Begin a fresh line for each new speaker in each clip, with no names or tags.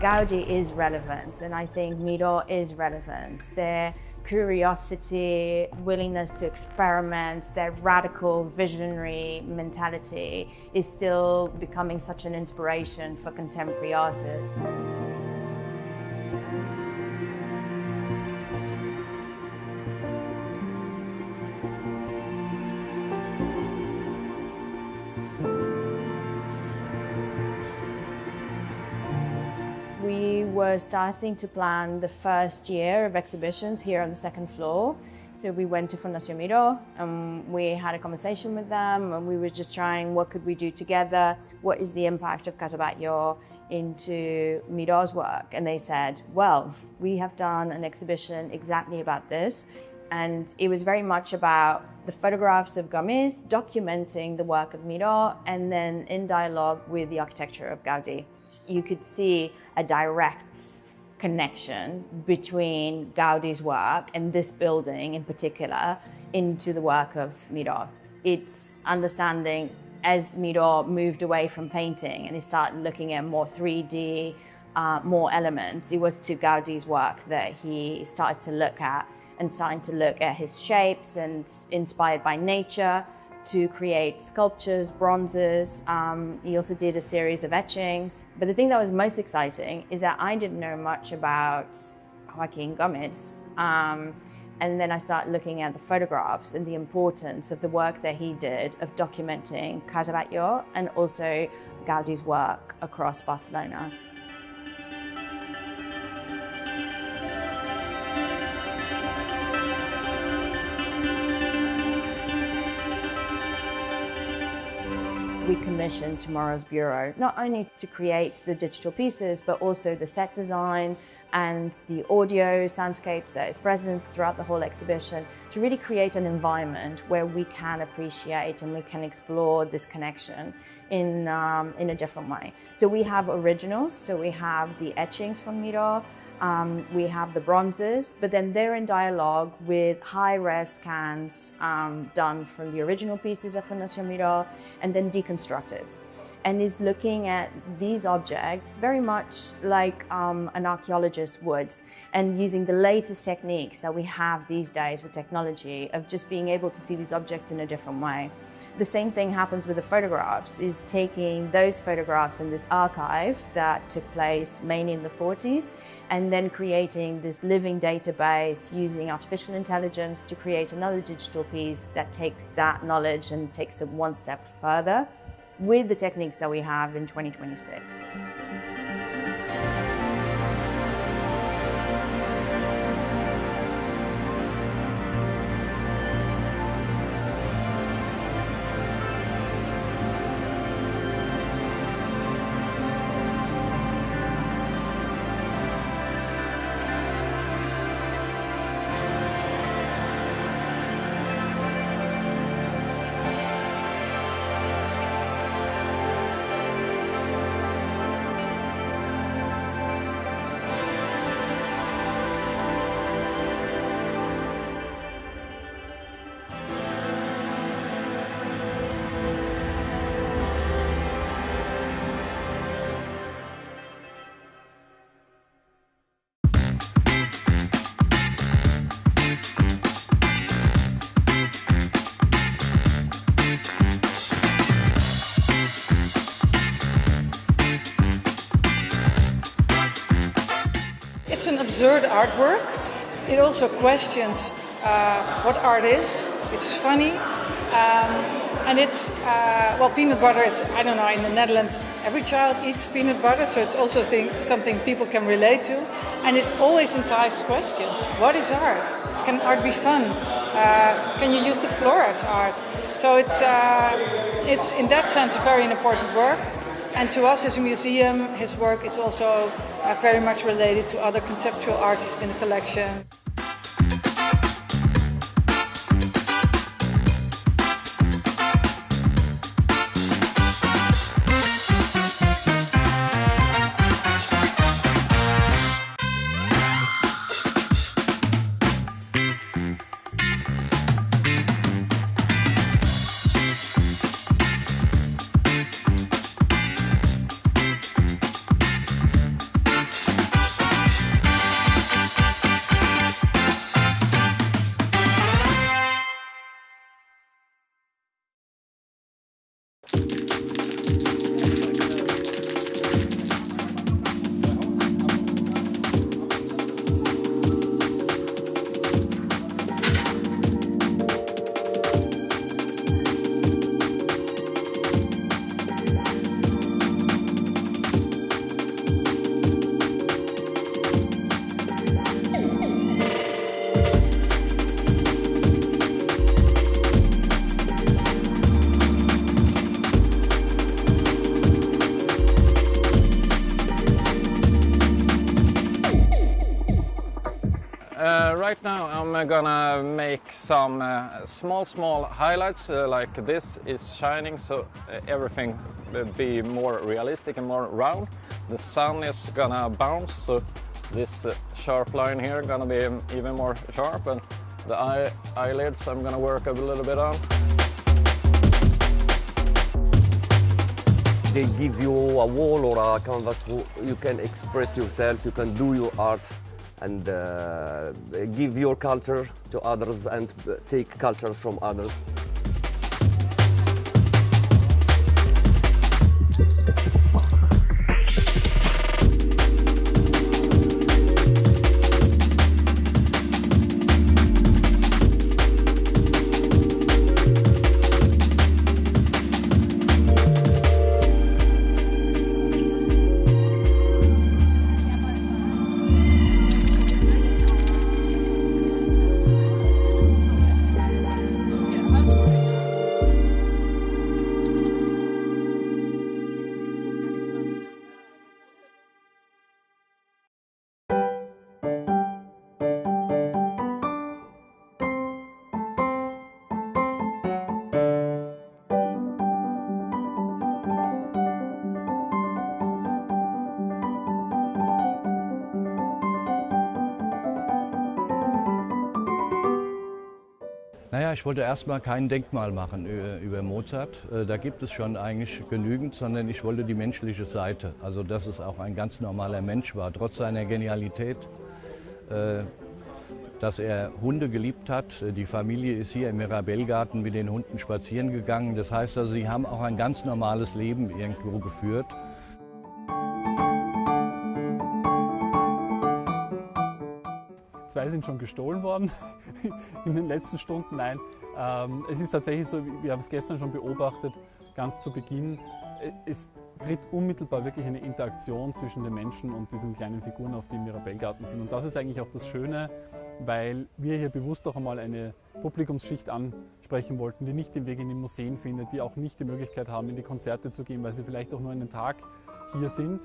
Gaudi is relevant, and I think Miró is relevant. Their curiosity, willingness to experiment, their radical visionary mentality is still becoming such an inspiration for contemporary artists. We were starting to plan the first year of exhibitions here on the second floor. So we went to Fundación Miró and we had a conversation with them, and we were just trying what could we do together, what is the impact of Casa Batlló into Miró's work. And they said, well, we have done an exhibition exactly about this, and it was very much about the photographs of Gomis documenting the work of Miró and then in dialogue with the architecture of Gaudi. You could see a direct connection between Gaudi's work and this building in particular into the work of Miró. It's understanding as Miró moved away from painting and he started looking at more 3D, more elements, it was to Gaudi's work that he started to look at and starting to look at his shapes and inspired by nature to create sculptures, bronzes. He also did a series of etchings. But the thing that was most exciting is that I didn't know much about Joaquin Gomis. And then I started looking at the photographs and the importance of the work that he did of documenting Casa Batlló and also Gaudi's work across Barcelona. We commissioned Tomorrow's Bureau, not only to create the digital pieces, but also the set design and the audio soundscapes that is present throughout the whole exhibition, to really create an environment where we can appreciate and we can explore this connection in a different way. So we have originals, so we have the etchings from Miró, we have the bronzes, but then they're in dialogue with high-res scans done from the original pieces of Fundación Miró and then deconstructed. And is looking at these objects very much like an archaeologist would, and using the latest techniques that we have these days with technology of just being able to see these objects in a different way. The same thing happens with the photographs, is taking those photographs in this archive that took place mainly in the 40s, and then creating this living database using artificial intelligence to create another digital piece that takes that knowledge and takes it one step further with the techniques that we have in 2026.
It's an absurd artwork. It also questions what art is. It's funny. And it's, well, peanut butter is, I don't know, in the Netherlands, every child eats peanut butter, so it's also something people can relate to. And it always entices questions. What is art? Can art be fun? Can you use the floor as art? So it's in that sense a very important work. And to us as a museum, his work is also very much related to other conceptual artists in the collection.
now I'm gonna make some small highlights like this is shining, so everything will be more realistic and more round. The sun is gonna bounce, so this sharp line here gonna be even more sharp, and the eyelids I'm gonna work a little bit on.
They give you a wall or a canvas where you can express yourself, you can do your art and give your culture to others and take culture from others.
Naja, ich wollte erstmal kein Denkmal machen über Mozart. Da gibt es schon eigentlich genügend, sondern ich wollte die menschliche Seite. Also, dass es auch ein ganz normaler Mensch war, trotz seiner Genialität. Dass er Hunde geliebt hat. Die Familie ist hier im Mirabellgarten mit den Hunden spazieren gegangen. Das heißt also, sie haben auch ein ganz normales Leben irgendwo geführt.
Zwei sind schon gestohlen worden in den letzten Stunden. Nein, es ist tatsächlich so, wir haben es gestern schon beobachtet, ganz zu Beginn. Es tritt unmittelbar wirklich eine Interaktion zwischen den Menschen und diesen kleinen Figuren, auf die im Mirabellgarten sind. Und das ist eigentlich auch das Schöne, weil wir hier bewusst auch einmal eine Publikumsschicht ansprechen wollten, die nicht den Weg in die Museen findet, die auch nicht die Möglichkeit haben, in die Konzerte zu gehen, weil sie vielleicht auch nur einen Tag hier sind.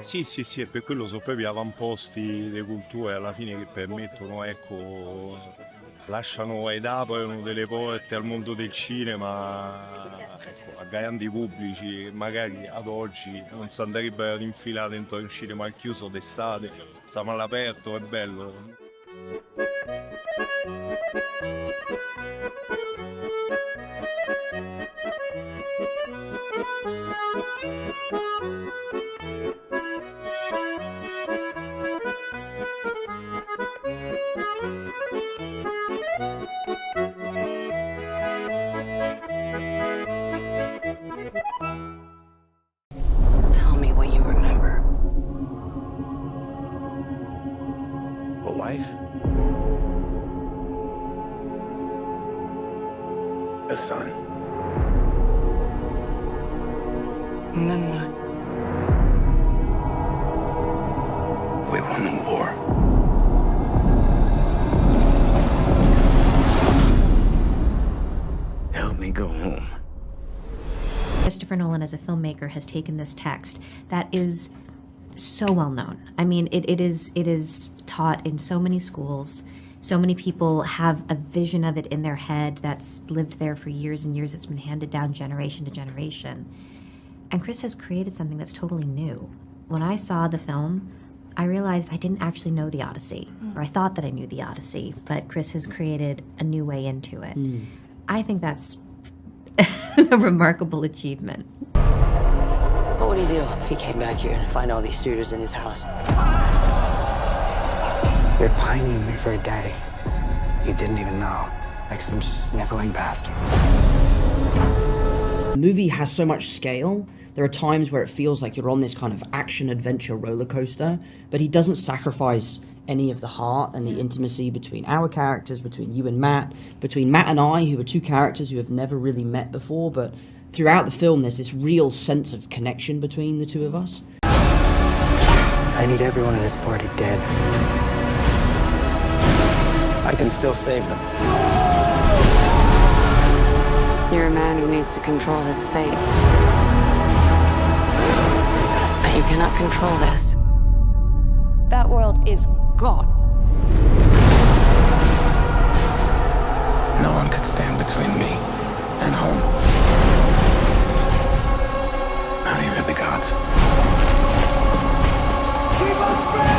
Sì, per quello sono proprio gli avamposti delle culture alla fine che permettono, ecco, lasciano ed aprono delle porte al mondo del cinema, ecco, a grandi pubblici che magari ad oggi non si andrebbero ad infilare dentro un cinema al chiuso d'estate, stiamo all'aperto, è bello.
Tell me what you remember.
A wife? A son?
And then what?
We won the war. Help me go home.
Christopher Nolan, as a filmmaker, has taken this text that is so well known. I mean, it is taught in so many schools. So many people have a vision of it in their head that's lived there for years and years. It's been handed down generation to generation. And Chris has created something that's totally new. When I saw the film, I realized I didn't actually know the Odyssey, or I thought that I knew the Odyssey, but Chris has created a new way into it. I think that's a remarkable achievement.
What would he do if he came back here and find all these suitors in his house?
You're pining me for a daddy you didn't even know, like some sniveling bastard.
The movie has so much scale. There are times where it feels like you're on this kind of action-adventure roller coaster, but he doesn't sacrifice any of the heart and the intimacy between our characters, between you and Matt, between Matt and I, who are two characters who have never really met before, but throughout the film there's this real sense of connection between the two of us.
I need everyone in this party dead. I can still save them.
You're a man who needs to control his fate. But you cannot control this.
That world is gone.
No one could stand between me and home. Not even the gods.
Keep us free!